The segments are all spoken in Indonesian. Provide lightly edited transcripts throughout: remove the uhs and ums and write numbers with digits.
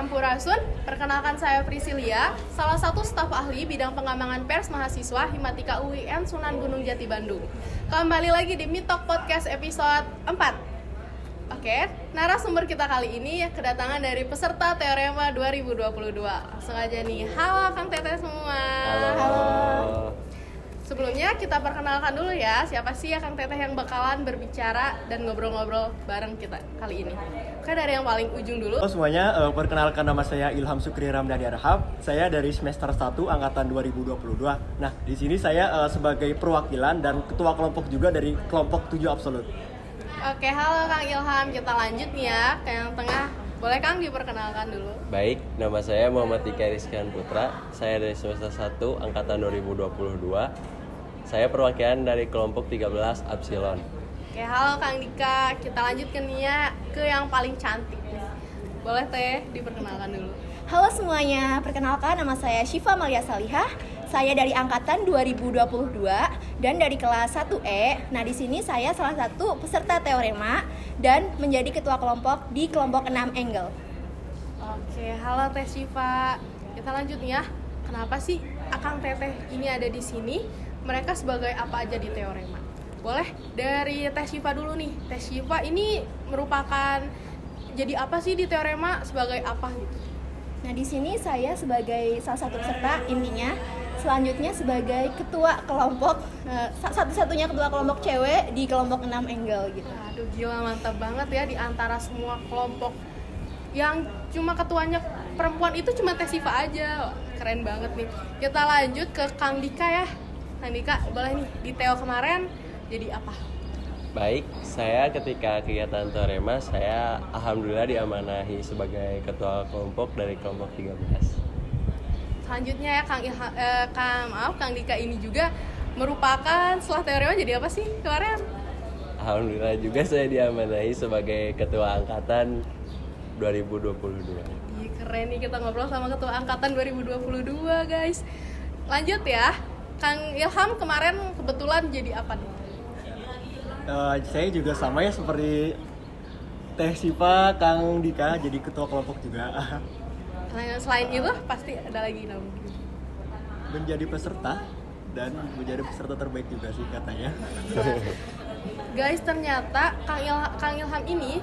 Sampurasun. Perkenalkan saya Priscilia, salah satu staf ahli bidang pengembangan pers mahasiswa Himatika UIN Sunan Gunung Jati Bandung. Kembali lagi di Mitok Podcast episode 4. Oke, narasumber kita kali ini kedatangan dari peserta Teorema 2022. Langsung aja nih, halo Kang Teteh semua. Halo. Sebelumnya kita perkenalkan dulu ya, siapa sih ya Kang Teteh yang bakalan berbicara dan ngobrol-ngobrol bareng kita kali ini. Oke, dari yang paling ujung dulu. Halo semuanya, perkenalkan nama saya Ilham Sukri Ramdhani Arhab. Saya dari semester 1 angkatan 2022. Nah, di sini saya sebagai perwakilan dan ketua kelompok juga dari kelompok 7 absolut. Oke, halo Kang Ilham. Kita lanjut nih ya ke yang tengah. Boleh Kang diperkenalkan dulu? Baik, nama saya Muhammad Dika Rizkian Putra. Saya dari semester 1 angkatan 2022. Saya perwakilan dari kelompok 13 Epsilon. Oke, halo Kang Dika. Kita lanjut ke yang paling cantik nih. Boleh Teh diperkenalkan dulu? Halo semuanya, perkenalkan nama saya Syifa Malia Salihah. Saya dari angkatan 2022 dan dari kelas 1E. Nah, di sini saya salah satu peserta Teorema dan menjadi ketua kelompok di kelompok 6 Angle. Oke, halo Teh Syifa. Kita lanjut nih ya. Kenapa sih Akang Teteh ini ada di sini? Mereka sebagai apa aja di Teorema? Boleh dari Teh Syifa dulu nih. Teh Syifa ini merupakan jadi apa sih di Teorema, sebagai apa gitu? Nah, di sini saya sebagai salah satu peserta intinya. Selanjutnya sebagai ketua kelompok, satu-satunya ketua kelompok cewek di kelompok 6 Angle gitu. Aduh gila, mantap banget ya, di antara semua kelompok yang cuma ketuanya perempuan itu cuma Teh Syifa aja. Wah, keren banget nih. Kita lanjut ke Kang Dika ya. Kang Dika, boleh nih, di Teo kemarin jadi apa? Baik, saya ketika kegiatan Teorema, saya alhamdulillah diamanahi sebagai ketua kelompok dari kelompok 13. Selanjutnya ya Kang Dika ini juga merupakan setelah Teorema jadi apa sih kemarin? Alhamdulillah juga saya diamanahi sebagai ketua angkatan 2022. Ih, keren nih kita ngobrol sama ketua angkatan 2022 guys. Lanjut ya, Kang Ilham kemarin kebetulan jadi apa nih? Saya juga sama ya seperti Teh Syifa, Kang Dika, jadi ketua kelompok juga. Selain itu pasti ada lagi namanya. Menjadi peserta dan menjadi peserta terbaik juga sih katanya. Guys, ternyata Kang Ilham ini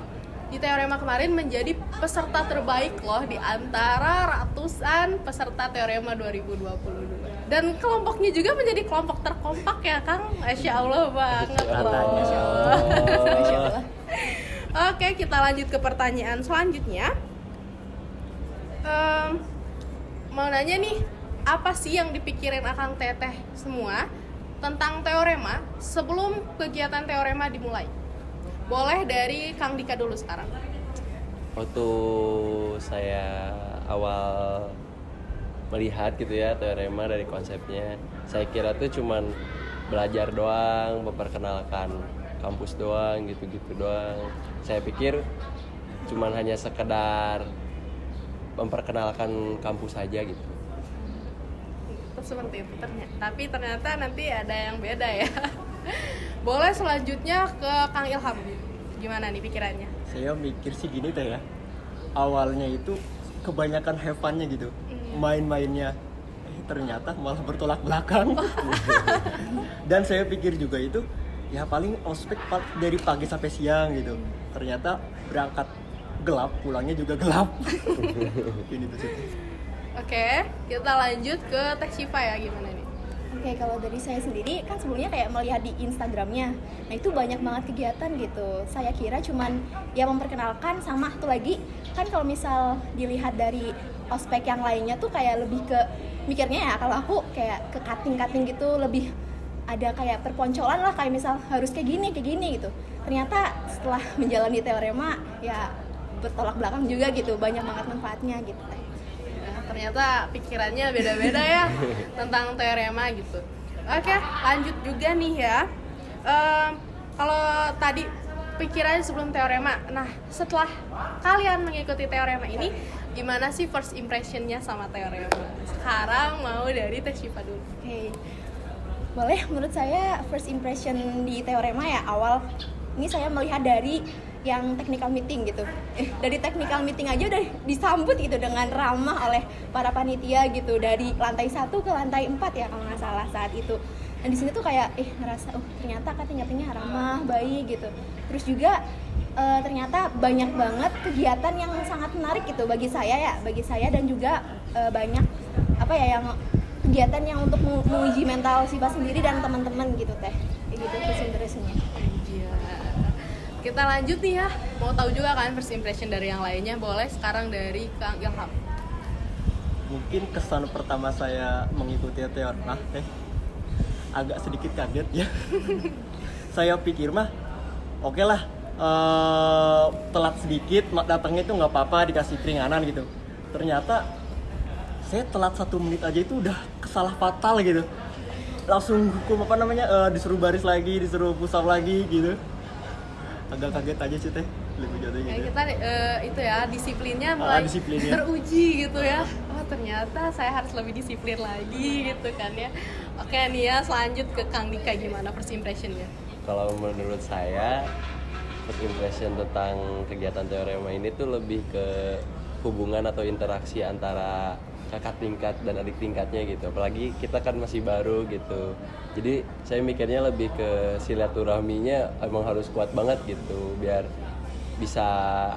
di Teorema kemarin menjadi peserta terbaik loh di antara ratusan peserta Teorema 2022. Dan kelompoknya juga menjadi kelompok terkompak ya Kang. Masya Allah banget loh. Masya Allah. Oke, kita lanjut ke pertanyaan selanjutnya. Mau nanya nih, apa sih yang dipikirin Akang Teteh semua tentang Teorema sebelum kegiatan Teorema dimulai? Boleh dari Kang Dika dulu sekarang. Waktu saya awal melihat gitu ya Teorema dari konsepnya, saya kira tuh cuman belajar doang, memperkenalkan kampus doang, gitu-gitu doang. Saya pikir cuman hanya sekedar memperkenalkan kampus saja gitu. Seperti itu tapi ternyata nanti ada yang beda ya. Boleh selanjutnya ke Kang Ilham. Gimana nih pikirannya? Saya mikir sih gini Teh ya. Awalnya itu kebanyakan have fun-nya gitu. Main-mainnya. Ternyata malah bertolak belakang. Dan saya pikir juga itu ya paling ospek dari pagi sampai siang gitu. Ternyata berangkat gelap, pulangnya juga gelap. Ini tuh sih. Oke, kita lanjut ke Teh Syifa ya, gimana nih? Oke, kalau dari saya sendiri kan sebelumnya kayak melihat di Instagramnya. Nah, itu banyak banget kegiatan gitu. Saya kira cuman ya memperkenalkan, sama satu lagi kan kalau misal dilihat dari ospek yang lainnya tuh kayak lebih ke mikirnya ya, kalau aku kayak ke cutting gitu, lebih ada kayak perponcolan lah, kayak misal harus kayak gini gitu. Ternyata setelah menjalani Teorema ya bertolak belakang juga gitu, banyak banget manfaatnya gitu. Ternyata pikirannya beda-beda ya tentang Teorema gitu. Oke, lanjut juga nih ya. Kalau tadi pikirannya sebelum Teorema, nah setelah kalian mengikuti Teorema ini, gimana sih first impression-nya sama Teorema? Sekarang mau dari Teh Syifa dulu. Oke, boleh. Menurut saya first impression di Teorema ya awal ini saya melihat dari yang technical meeting gitu. Dari technical meeting aja udah disambut gitu dengan ramah oleh para panitia gitu, dari lantai 1 ke lantai 4 ya kalau nggak salah saat itu. Dan di sini tuh kayak ngerasa ternyata kating-katingnya ramah, baik gitu. Terus juga ternyata banyak banget kegiatan yang sangat menarik gitu bagi saya dan juga banyak yang kegiatan yang untuk menguji mental Siva sendiri dan teman-teman gitu teh. Kayak gitu first impression-nya. Iya. Kita lanjut nih ya. Mau tahu juga kan first impression dari yang lainnya? Boleh sekarang dari Kang Ilham. Mungkin kesan pertama saya mengikuti teorema agak sedikit kaget ya. Saya pikir mah oke lah, telat sedikit datangnya itu nggak apa-apa, dikasih keringanan gitu. Ternyata saya telat 1 menit aja itu udah kesalah fatal gitu. Langsung hukum disuruh baris lagi, disuruh push up lagi gitu. Agak kaget aja sih teh, lebih jatuh gitu. Kita itu ya disiplinnya mulai teruji gitu ya. Oh ternyata saya harus lebih disiplin lagi gitu kan ya. Oke nih ya, selanjut ke Kang Dika, gimana first impression-nya? Kalau menurut saya first impression tentang kegiatan teorema ini tuh lebih ke hubungan atau interaksi antara kakak tingkat dan adik tingkatnya gitu. Apalagi kita kan masih baru gitu. Jadi saya mikirnya lebih ke silaturahminya emang harus kuat banget gitu, biar bisa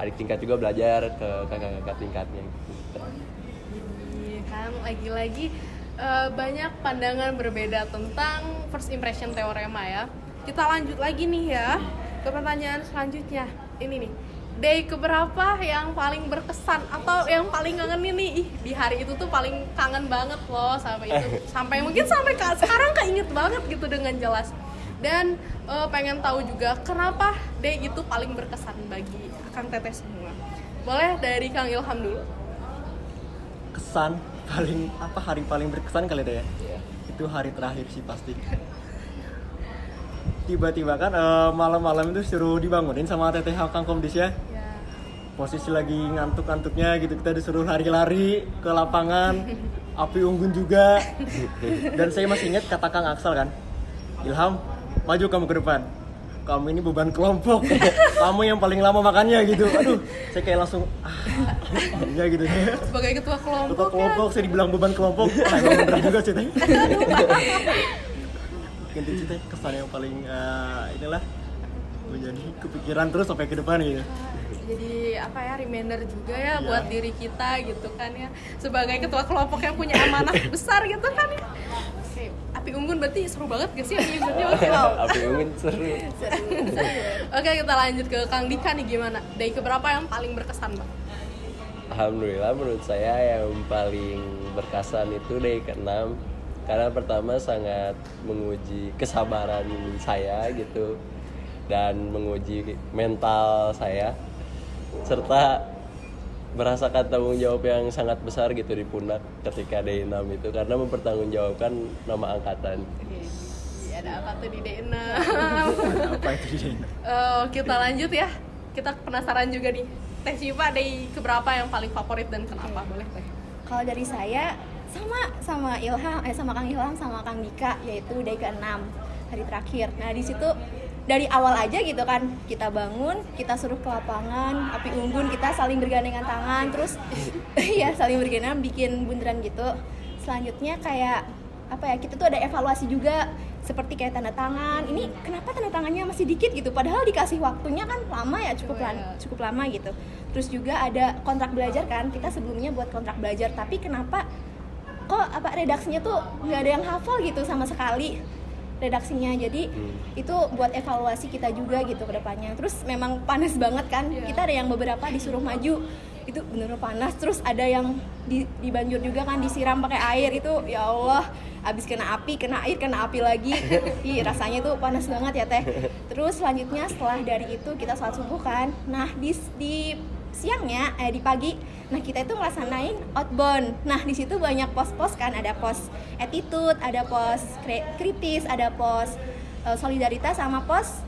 adik tingkat juga belajar ke kakak-kakak tingkatnya gitu. Iya kan, lagi-lagi banyak pandangan berbeda tentang first impression teorema ya. Kita lanjut lagi nih ya ke pertanyaan selanjutnya. Ini nih, day keberapa yang paling berkesan atau yang paling kangen nih? Di hari itu tuh paling kangen banget loh sampai itu. Sampai mungkin sampai sekarang keinget banget gitu dengan jelas. Dan pengen tahu juga kenapa day itu paling berkesan bagi Kang Teteh semua. Boleh dari Kang Ilham dulu. Kesan hari paling berkesan kali deh ya. Yeah. Itu hari terakhir sih pasti. Tiba-tiba kan malam-malam itu suruh dibangunin sama Teteh Kang Komdis ya. Posisi lagi ngantuk-ngantuknya gitu, kita disuruh lari-lari ke lapangan. Api unggun juga. Dan saya masih ingat kata Kang Aksal kan, Ilham, maju kamu ke depan, kamu ini beban kelompok, kamu yang paling lama makannya gitu. Aduh, saya kayak langsung ya gitu ya. Sebagai ketua kelompok, ketua kelompok saya dibilang beban kelompok. Nah, emang bener juga sih teh. Mungkin itu teh kesan yang paling inilah menjadi kepikiran terus sampai ke depan gitu. Jadi reminder juga ya buat diri kita gitu kan ya, sebagai ketua kelompok yang punya amanah besar gitu kan ya. Oke, api unggun berarti seru banget gak sih api unggunnya? Api unggun seru. Oke, kita lanjut ke Kang Dika nih, gimana? Day keberapa yang paling berkesan, Bang? Alhamdulillah menurut saya yang paling berkesan itu day ke-6, karena pertama sangat menguji kesabaran saya gitu dan menguji mental saya, serta merasakan tanggung jawab yang sangat besar gitu di pundak ketika D6 itu, karena mempertanggungjawabkan nama angkatan. Ada apa tuh di D6? Apa itu di D6? Kita lanjut ya. Kita penasaran juga nih. Teh Siva, day keberapa yang paling favorit dan kenapa? Boleh Teh? Kalau dari saya sama Ilham, sama Kang Ilham sama Kang Dika, yaitu day ke-6, hari terakhir. Nah di situ dari awal aja gitu kan, kita bangun, kita suruh ke lapangan, api unggun, kita saling bergandengan tangan, terus ya saling bergandengan bikin bundaran gitu. Selanjutnya kayak kita tuh ada evaluasi juga, seperti kayak tanda tangan. Ini kenapa tanda tangannya masih dikit gitu, padahal dikasih waktunya kan lama ya, cukup lama gitu. Terus juga ada kontrak belajar kan, kita sebelumnya buat kontrak belajar, tapi kenapa kok redaksinya tuh nggak ada yang hafal gitu sama sekali redaksinya. Jadi itu buat evaluasi kita juga gitu ke depannya. Terus memang panas banget kan, kita ada yang beberapa disuruh maju, itu bener-bener panas. Terus ada yang dibanjur juga kan, disiram pakai air, itu ya Allah, abis kena api, kena air, kena api lagi. Ih, rasanya tuh panas banget ya Teh. Terus selanjutnya setelah dari itu kita sholat subuh kan. Nah di siangnya, di pagi, nah kita itu ngelaksanain outbound. Nah di situ banyak pos-pos kan, ada pos attitude, ada pos kritis, ada pos solidaritas, sama pos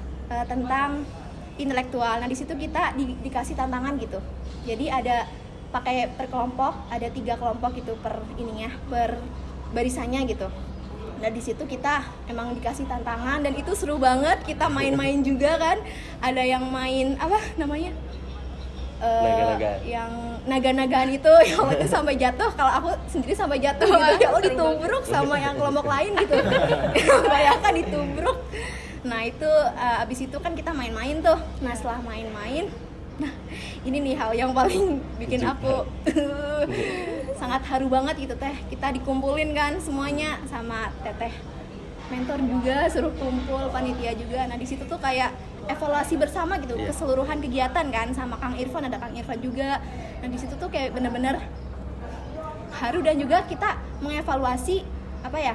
tentang intelektual. Nah di situ kita dikasih tantangan gitu. Jadi ada pakai per kelompok, ada 3 kelompok gitu per barisannya gitu. Nah di situ kita emang dikasih tantangan dan itu seru banget, kita main-main juga kan. Ada yang main apa namanya? Naga-nagaan. Yang naga-nagaan itu yang itu sampai jatuh, kalau aku sendiri sampai jatuh gitu. Ya Allah, ditubruk sama yang kelompok lain gitu. Bayangkan ditubruk. Nah itu abis itu kan kita main-main tuh. Nah setelah main-main, nah ini nih hal yang paling bikin aku sangat haru banget gitu teh. Kita dikumpulin kan semuanya sama teteh mentor juga, suruh kumpul panitia juga. Nah di situ tuh kayak evaluasi bersama gitu, keseluruhan kegiatan kan, sama Kang Irfan, ada Kang Irfan juga. Nah di situ tuh kayak bener-bener haru, dan juga kita mengevaluasi apa ya,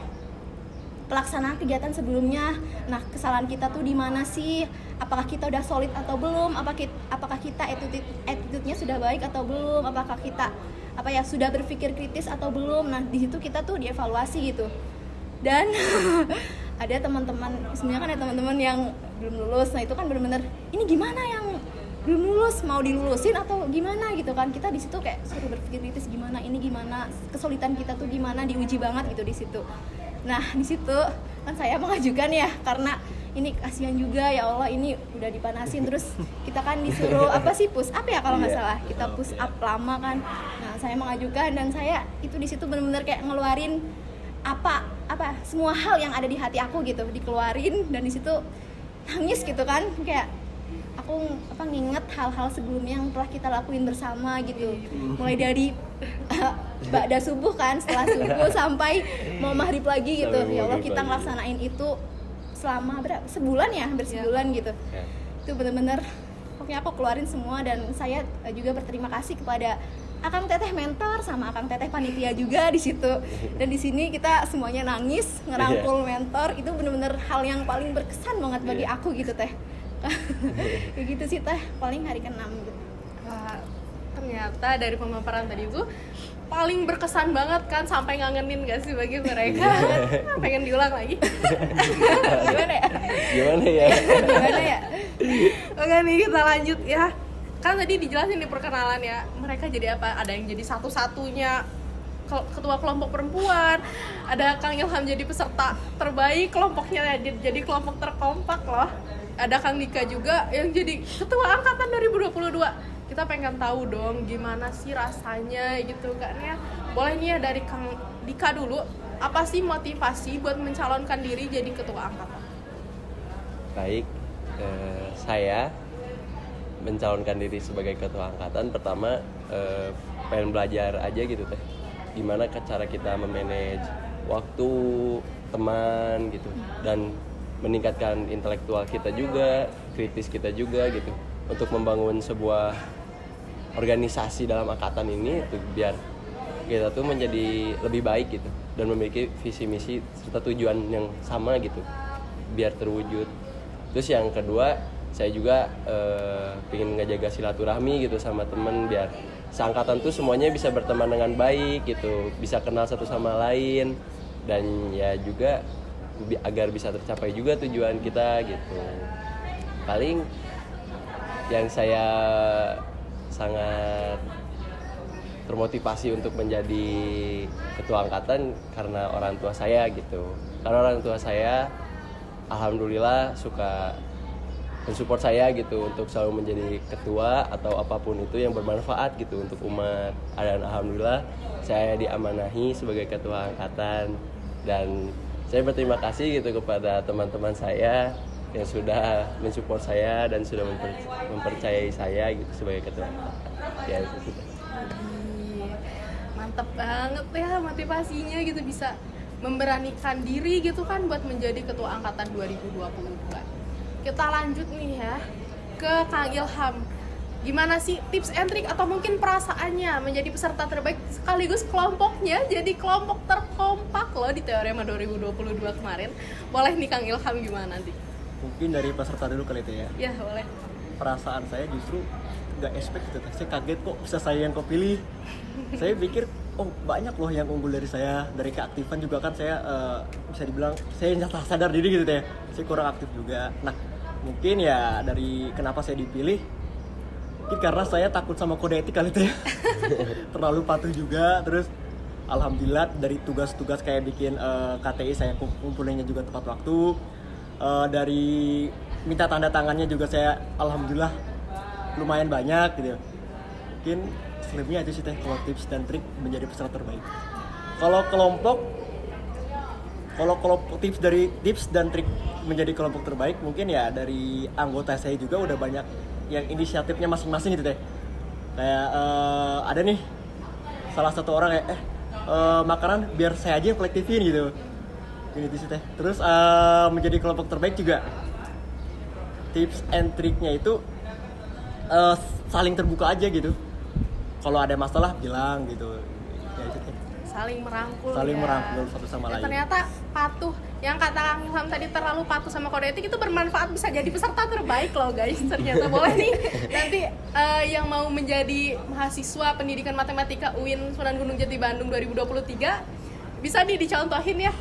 pelaksanaan kegiatan sebelumnya. Nah kesalahan kita tuh di mana sih, apakah kita udah solid atau belum, apakah kita attitude-nya sudah baik atau belum, apakah kita apa ya sudah berpikir kritis atau belum. Nah di situ kita tuh dievaluasi gitu. Dan ada teman-teman, sebenarnya kan ada teman-teman yang belum lulus. Nah itu kan benar-benar ini gimana yang belum lulus, mau dilulusin atau gimana gitu kan. Kita di situ kayak suruh berpikir kritis, gimana ini, gimana kesulitan kita tuh gimana, diuji banget gitu di situ. Nah di situ kan saya mengajukan ya, karena ini kasihan juga ya Allah, ini udah dipanasin terus kita kan disuruh apa sih push up ya kalau nggak salah, kita push up lama kan. Nah saya mengajukan dan saya itu di situ benar-benar kayak ngeluarin apa semua hal yang ada di hati aku gitu, dikeluarin, dan di situ nangis gitu kan, kayak aku nginget hal-hal sebelumnya yang telah kita lakuin bersama gitu, mulai dari ba'da subuh kan, setelah subuh sampai mau maghrib lagi gitu. Ya Allah, kita ngelaksanain itu selama sebulan ya, hampir sebulan gitu. Itu bener-bener pokoknya aku keluarin semua, dan saya juga berterima kasih kepada Akang Teteh mentor sama Akang Teteh panitia juga di situ. Dan di sini kita semuanya nangis ngerangkul mentor. Itu bener-bener hal yang paling berkesan banget bagi aku gitu teh. Kayak gitu sih teh, paling hari ke-6 gitu. Wah, ternyata dari pemaparan tadi itu paling berkesan banget kan, sampai ngangenin gak sih bagi mereka? Pengen diulang lagi. Gimana ya? Gimana ya? Oke nih, kita lanjut ya. Kan tadi dijelasin di perkenalan ya, mereka jadi apa? Ada yang jadi satu-satunya ketua kelompok perempuan, ada Kang Ilham jadi peserta terbaik kelompoknya, jadi kelompok terkompak loh. Ada Kang Dika juga yang jadi ketua angkatan 2022. Kita pengen tahu dong gimana sih rasanya gitu kan ya. Boleh nih ya dari Kang Dika dulu, apa sih motivasi buat mencalonkan diri jadi ketua angkatan? Baik, saya mencalonkan diri sebagai ketua angkatan pertama pengen belajar aja gitu teh, gimana cara kita memanage waktu teman gitu, dan meningkatkan intelektual kita juga, kritis kita juga gitu, untuk membangun sebuah organisasi dalam angkatan ini tuh, biar kita tuh menjadi lebih baik gitu, dan memiliki visi misi serta tujuan yang sama gitu biar terwujud. Terus yang kedua, saya juga pengen ngejaga silaturahmi gitu sama temen, biar seangkatan tuh semuanya bisa berteman dengan baik gitu, bisa kenal satu sama lain, dan ya juga agar bisa tercapai juga tujuan kita gitu. Paling yang saya sangat termotivasi untuk menjadi ketua angkatan karena orang tua saya gitu, karena orang tua saya alhamdulillah suka mensupport saya gitu untuk selalu menjadi ketua atau apapun itu yang bermanfaat gitu untuk umat. Dan alhamdulillah saya diamanahi sebagai ketua angkatan, dan saya berterima kasih gitu kepada teman-teman saya yang sudah mensupport saya dan sudah mempercayai saya gitu sebagai ketua angkatan. Ya itu sih. Mantep banget ya motivasinya gitu, bisa memberanikan diri gitu kan buat menjadi ketua angkatan 2022. Kita lanjut nih ya ke Kang Ilham. Gimana sih tips and trick atau mungkin perasaannya menjadi peserta terbaik sekaligus kelompoknya jadi kelompok terkompak loh di Teorema 2022 kemarin. Boleh nih Kang Ilham gimana nanti? Mungkin dari peserta dulu kali itu ya. Ya boleh. Perasaan saya justru nggak expect gitu. Saya kaget kok bisa saya yang kepilih. Saya pikir oh banyak loh yang unggul dari saya, dari keaktifan juga kan saya bisa dibilang saya sadar diri gitu deh. Saya kurang aktif juga. Nah mungkin ya dari kenapa saya dipilih, mungkin karena saya takut sama kode etik kali itu ya. Terlalu patuh juga, terus alhamdulillah dari tugas-tugas kayak bikin KTI saya kumpulinnya juga tepat waktu. Dari minta tanda tangannya juga saya alhamdulillah lumayan banyak gitu. Mungkin selebihnya itu sih teh kalau tips dan trik menjadi peserta terbaik. Kalau tips dan trik menjadi kelompok terbaik mungkin ya dari anggota saya juga udah banyak yang inisiatifnya masing-masing gitu teh. Kayak ada nih salah satu orang kayak makanan biar saya aja yang kolektifin gitu. Ini sih teh. Terus menjadi kelompok terbaik juga tips and triknya itu saling terbuka aja gitu. Kalau ada masalah bilang gitu. Ya itu teh. Saling merangkul Satu sama lain. Ternyata patuh, yang kata Kang Ilham tadi terlalu patuh sama kode etik itu bermanfaat, bisa jadi peserta terbaik loh guys. Ternyata boleh nih nanti yang mau menjadi mahasiswa pendidikan matematika UIN Sunan Gunung Jati Bandung 2023 bisa nih dicontohin ya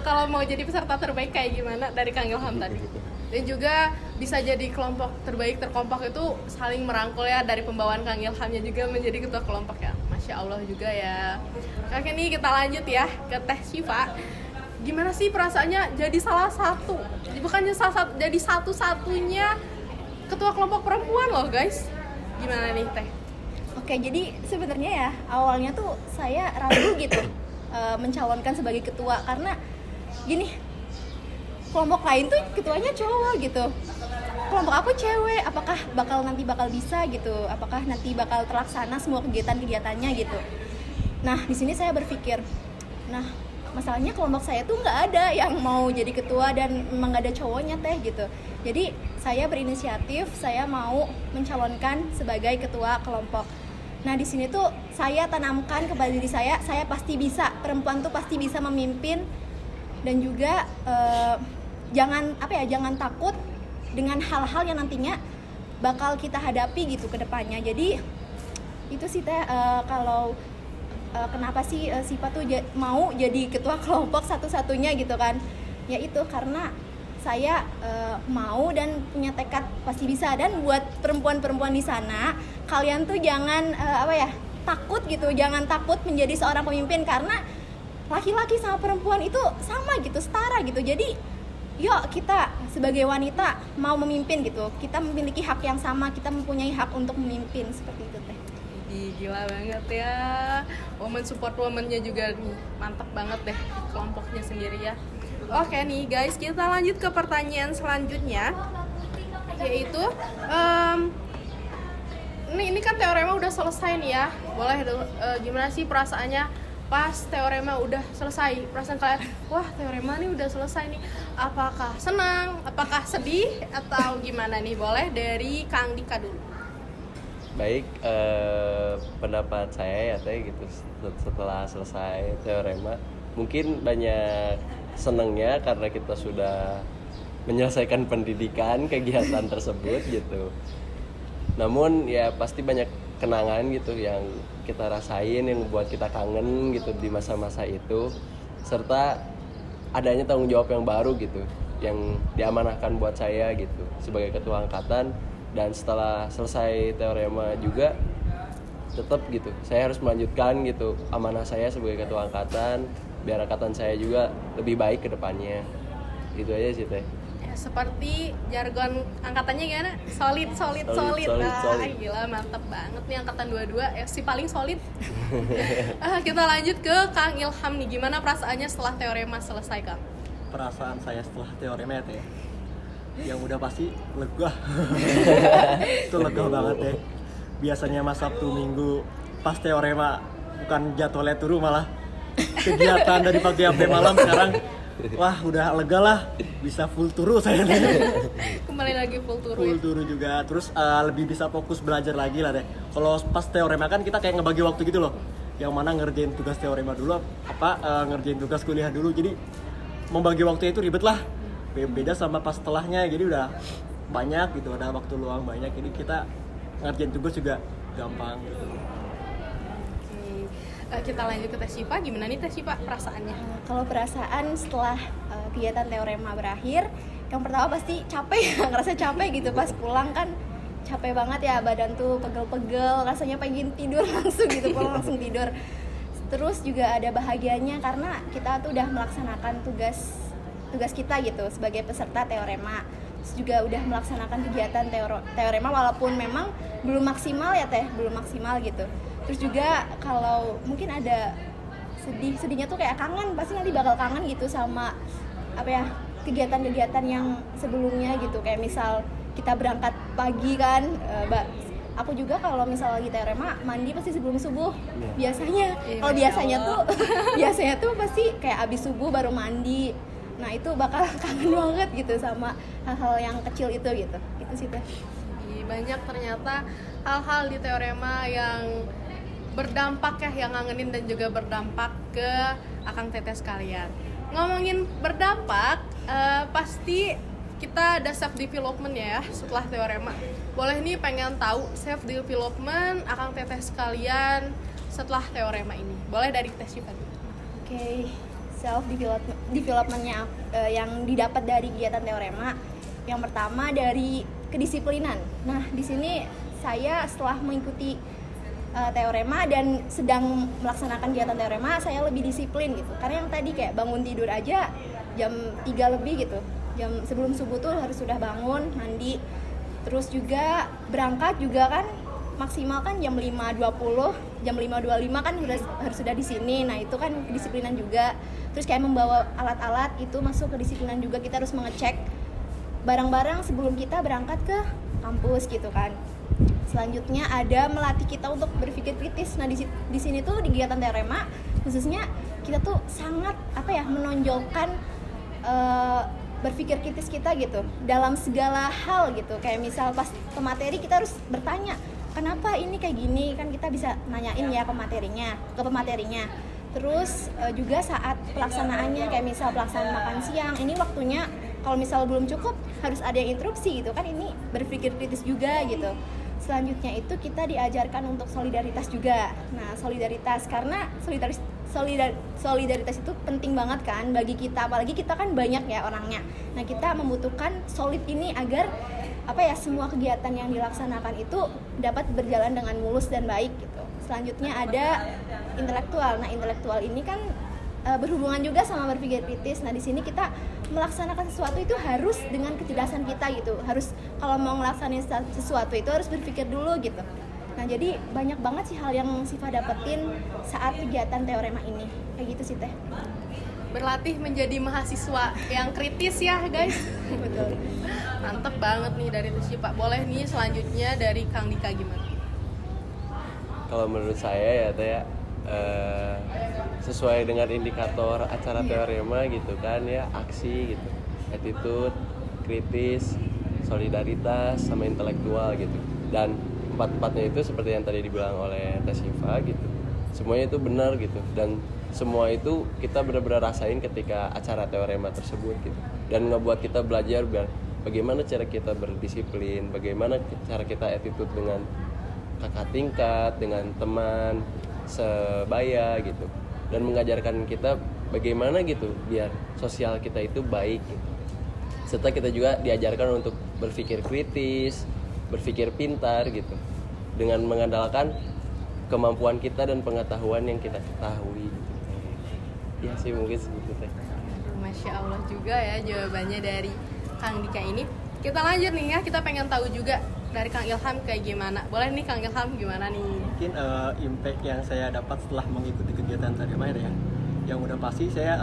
kalau mau jadi peserta terbaik kayak gimana dari Kang Ilham tadi. Dan juga bisa jadi kelompok terbaik terkompak itu saling merangkul ya, dari pembawaan Kang Ilhamnya juga menjadi ketua kelompok ya. Masya Allah juga ya. Oke nih kita lanjut ya ke Teh Syifa. Gimana sih perasaannya jadi salah satu, bukannya jadi satu-satunya ketua kelompok perempuan loh guys. Gimana nih Teh? Oke, jadi sebenarnya ya awalnya tuh saya ragu gitu mencalonkan sebagai ketua, karena gini, kelompok lain tuh ketuanya cowok gitu, kelompok aku cewek, apakah bakal bisa gitu, apakah nanti bakal terlaksana semua kegiatan-kegiatannya gitu. Nah di sini saya berpikir, nah masalahnya kelompok saya tuh nggak ada yang mau jadi ketua dan memang nggak ada cowoknya teh gitu. Jadi saya berinisiatif, saya mau mencalonkan sebagai ketua kelompok. Nah di sini tuh saya tanamkan kepada diri saya pasti bisa, perempuan tuh pasti bisa memimpin, dan juga jangan takut dengan hal-hal yang nantinya bakal kita hadapi gitu ke depannya. Jadi itu sih teh kalau kenapa sih Syifa tuh mau jadi ketua kelompok satu-satunya gitu kan, yaitu karena saya mau dan punya tekad pasti bisa. Dan buat perempuan-perempuan di sana, kalian tuh jangan takut gitu, jangan takut menjadi seorang pemimpin, karena laki-laki sama perempuan itu sama gitu, setara gitu. Jadi yuk kita sebagai wanita mau memimpin gitu, kita memiliki hak yang sama, kita mempunyai hak untuk memimpin, seperti itu teh. Gila banget ya, woman support woman-nya juga nih, mantap banget deh kelompoknya sendiri ya. Oke nih guys, kita lanjut ke pertanyaan selanjutnya, yaitu ini kan teorema udah selesai nih ya. Boleh gimana sih perasaannya pas teorema udah selesai? Perasaan kalian, wah teorema nih udah selesai nih. Apakah senang, apakah sedih, atau gimana nih? Boleh dari Kang Dika dulu. Baik, pendapat saya ya teh gitu, setelah selesai teorema mungkin banyak senangnya karena kita sudah menyelesaikan pendidikan kegiatan tersebut gitu. Namun ya pasti banyak kenangan gitu yang kita rasain, yang membuat kita kangen gitu di masa-masa itu, serta adanya tanggung jawab yang baru gitu yang diamanahkan buat saya gitu sebagai ketua angkatan. Dan setelah selesai teorema juga tetap gitu, saya harus melanjutkan gitu amanah saya sebagai ketua angkatan, biar angkatan saya juga lebih baik ke depannya. Itu aja sih teh. Ya, seperti jargon angkatannya gimana? Solid. Gila mantep banget nih angkatan 22, si paling solid. Kita lanjut ke Kang Ilham nih, gimana perasaannya setelah teorema selesai Kang? Perasaan saya setelah teorema ya teh, yang udah pasti lega. Itu lega banget ya. Biasanya mas Sabtu Minggu pas teorema bukan jadwalnya turu, malah kegiatan dari pagi sampai malam. Sekarang wah udah lega lah, bisa full turu saya. Kembali lagi full turu juga. Terus lebih bisa fokus belajar lagi lah deh. Kalau pas teorema kan kita kayak ngebagi waktu gitu loh, yang mana ngerjain tugas teorema dulu, ngerjain tugas kuliah dulu. Jadi membagi waktu itu ribet lah, beda sama pas setelahnya. Jadi udah banyak gitu, ada waktu luang banyak, jadi kita ngerjain tugas juga gampang gitu. Kita lanjut ke Teh Syifa, gimana nih Teh Syifa perasaannya? Kalau perasaan setelah kegiatan teorema berakhir, yang pertama pasti capek, ngerasa capek gitu. Pas pulang kan capek banget ya, badan tuh pegel-pegel, rasanya pengen tidur langsung gitu, pulang langsung tidur. Terus juga ada bahagianya karena kita tuh udah melaksanakan tugas kita gitu sebagai peserta teorema. Terus juga udah melaksanakan kegiatan teorema walaupun memang belum maksimal ya Teh, belum maksimal gitu. Terus juga kalau mungkin ada sedihnya tuh kayak kangen, pasti nanti bakal kangen gitu sama apa ya, kegiatan-kegiatan yang sebelumnya gitu. Kayak misal kita berangkat pagi kan, aku juga kalau misal lagi teorema mandi pasti sebelum subuh biasanya. Kalau biasanya tuh pasti kayak abis subuh baru mandi. Nah itu bakal kangen banget gitu sama hal-hal yang kecil itu gitu. Itu sih Teh. Banyak ternyata hal-hal di teorema yang berdampak ya, yang ngangenin dan juga berdampak ke akang teteh sekalian. Ngomongin berdampak, pasti kita ada self development ya setelah teorema. Boleh nih pengen tahu self development akang teteh sekalian setelah teorema ini. Boleh dari Teh Syifa. Oke, self developmentnya yang didapat dari kegiatan teorema. Yang pertama dari kedisiplinan. Nah, di sini saya setelah mengikuti teorema dan sedang melaksanakan kegiatan teorema, saya lebih disiplin gitu. Karena yang tadi kayak bangun tidur aja jam 3 lebih gitu. Jam sebelum subuh tuh harus sudah bangun, mandi. Terus juga berangkat juga kan maksimal kan jam 5.20, jam 5.25 kan harus sudah di sini. Nah, itu kan kedisiplinan juga. Terus kayak membawa alat-alat itu masuk kedisiplinan juga. Kita harus mengecek barang-barang sebelum kita berangkat ke kampus gitu kan. Selanjutnya ada melatih kita untuk berpikir kritis. Nah, di sini tuh di kegiatan teorema khususnya kita tuh sangat menonjolkan berpikir kritis kita gitu dalam segala hal gitu. Kayak misal pas ke materi kita harus bertanya, kenapa ini kayak gini, kan kita bisa nanyain ya ke pematerinya. Terus juga saat pelaksanaannya, kayak misal pelaksanaan makan siang, ini waktunya kalau misal belum cukup harus ada yang interupsi gitu kan, ini berpikir kritis juga gitu. Selanjutnya itu kita diajarkan untuk solidaritas juga. Nah, solidaritas karena solidaritas itu penting banget kan bagi kita, apalagi kita kan banyak ya orangnya. Nah, kita membutuhkan solid ini agar semua kegiatan yang dilaksanakan itu dapat berjalan dengan mulus dan baik gitu. Selanjutnya ada intelektual. Nah, intelektual ini kan berhubungan juga sama berpikir kritis. Nah, di sini kita melaksanakan sesuatu itu harus dengan kecerdasan kita gitu. Harus kalau mau ngelaksanain sesuatu itu harus berpikir dulu gitu. Nah, jadi banyak banget sih hal yang Syifa dapetin saat kegiatan teorema ini. Kayak gitu sih Teh. Berlatih menjadi mahasiswa yang kritis ya guys. Betul. Mantep banget nih dari Teh Syifa. Boleh nih selanjutnya dari Kang Dika gimana? Kalau menurut saya ya Teh ya, sesuai dengan indikator acara teorema gitu kan ya, aksi gitu, attitude, kritis, solidaritas, sama intelektual gitu. Dan empat-empatnya itu seperti yang tadi dibilang oleh Teh Syifa gitu, semuanya itu benar gitu, dan semua itu kita benar-benar rasain ketika acara teorema tersebut gitu, dan ngebuat kita belajar bagaimana cara kita berdisiplin, bagaimana cara kita attitude dengan kakak tingkat, dengan teman sebaya gitu, dan mengajarkan kita bagaimana gitu biar sosial kita itu baik gitu. Serta kita juga diajarkan untuk berpikir kritis, berpikir pintar gitu, dengan mengandalkan kemampuan kita dan pengetahuan yang kita ketahui gitu. Ya sih mungkin segitu Teh. Masya Allah juga ya jawabannya dari Kang Dika ini. Kita lanjut nih ya, kita pengen tahu juga dari Kang Ilham kayak gimana. Boleh nih Kang Ilham gimana nih? Mungkin impact yang saya dapat setelah mengikuti kegiatan teorema ya, yang udah pasti saya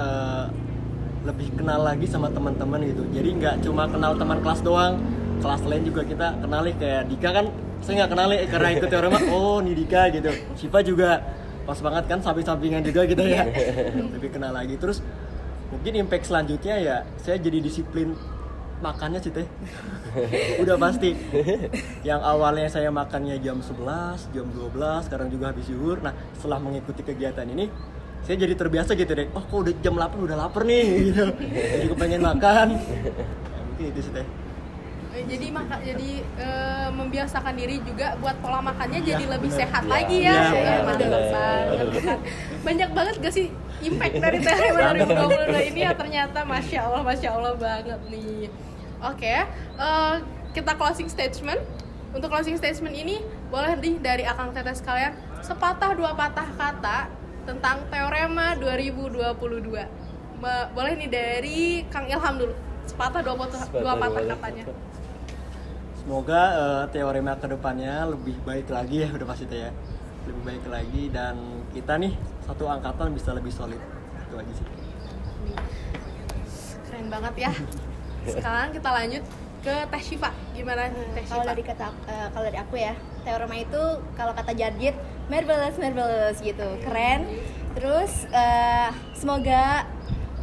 lebih kenal lagi sama teman-teman gitu. Jadi nggak cuma kenal teman kelas doang, kelas lain juga kita kenali. Kayak Dika kan saya nggak kenal karena ikut teorema, oh nih Dika gitu. Syifa juga pas banget kan, samping-sampingan juga gitu ya. Lebih kenal lagi. Terus mungkin impact selanjutnya ya saya jadi disiplin makannya sih Teh. Udah pasti. Yang awalnya saya makannya jam 11, jam 12, sekarang juga habis zuhur. Nah, setelah mengikuti kegiatan ini saya jadi terbiasa gitu deh. Oh, kok udah jam 8 udah lapar nih gitu. Jadi kepengen makan. Ya, mungkin itu sih Teh. Jadi membiasakan diri juga buat pola makannya jadi lebih sehat Ya, lagi ya. betul. Banyak banget gak sih impact dari teorema 2022 ini ya, ternyata Masya Allah banget nih. Oke, kita closing statement. Untuk closing statement ini boleh nih dari akang teteh sekalian sepatah dua patah kata tentang Teorema 2022. Boleh nih dari Kang Ilham dulu. Sepatah dua patah katanya. Semoga teorema kedepannya lebih baik lagi ya, udah pasti ya. Lebih baik lagi dan kita nih satu angkatan bisa lebih solid. Itu aja sih. Keren banget ya. Sekarang kita lanjut ke Teh Syifa. Gimana Teh Kalau Syifa? kalau dari aku ya, teorema itu kalau kata Jarjit marvelous gitu, keren. Terus semoga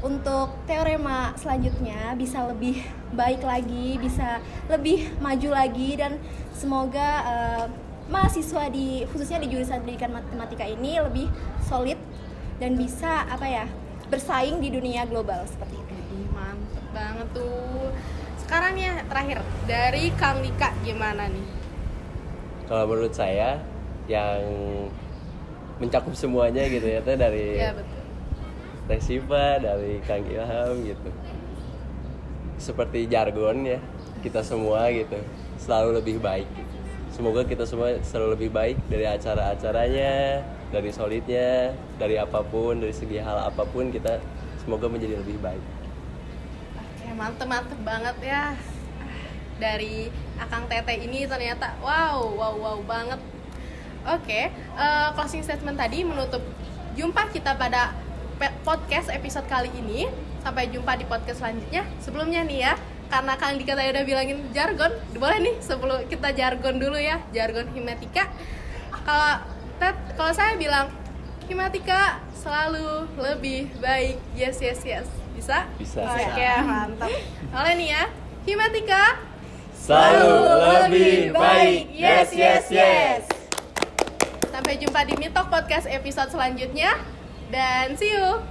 untuk teorema selanjutnya bisa lebih baik lagi, bisa lebih maju lagi, dan semoga mahasiswa khususnya di jurusan pendidikan matematika ini lebih solid dan bisa bersaing di dunia global seperti itu. Mantep banget tuh. Sekarang ya terakhir dari Kang Dika, gimana nih? Kalau menurut saya yang mencakup semuanya gitu ya, teh dari Iya betul. Teh Syifa, dari Kang Ilham gitu. Seperti jargon ya, kita semua gitu selalu lebih baik. Semoga kita semua selalu lebih baik dari acara-acaranya, dari solidnya, dari apapun, dari segi hal apapun kita semoga menjadi lebih baik. Oke, mantep banget ya. Dari Akang Tete ini ternyata wow banget. Oke, closing statement tadi menutup jumpa kita pada podcast episode kali ini. Sampai jumpa di podcast selanjutnya. Sebelumnya nih ya, karena Kang Dika tadi udah bilangin jargon, boleh nih sebelum kita jargon dulu ya, jargon Himatika. Kalau saya bilang Himatika selalu lebih baik. Yes. Bisa? Bisa. Oke, mantap. Boleh nih ya. Himatika Selalu lebih baik. Yes. Sampai jumpa di Mitok Podcast episode selanjutnya. Dan see you.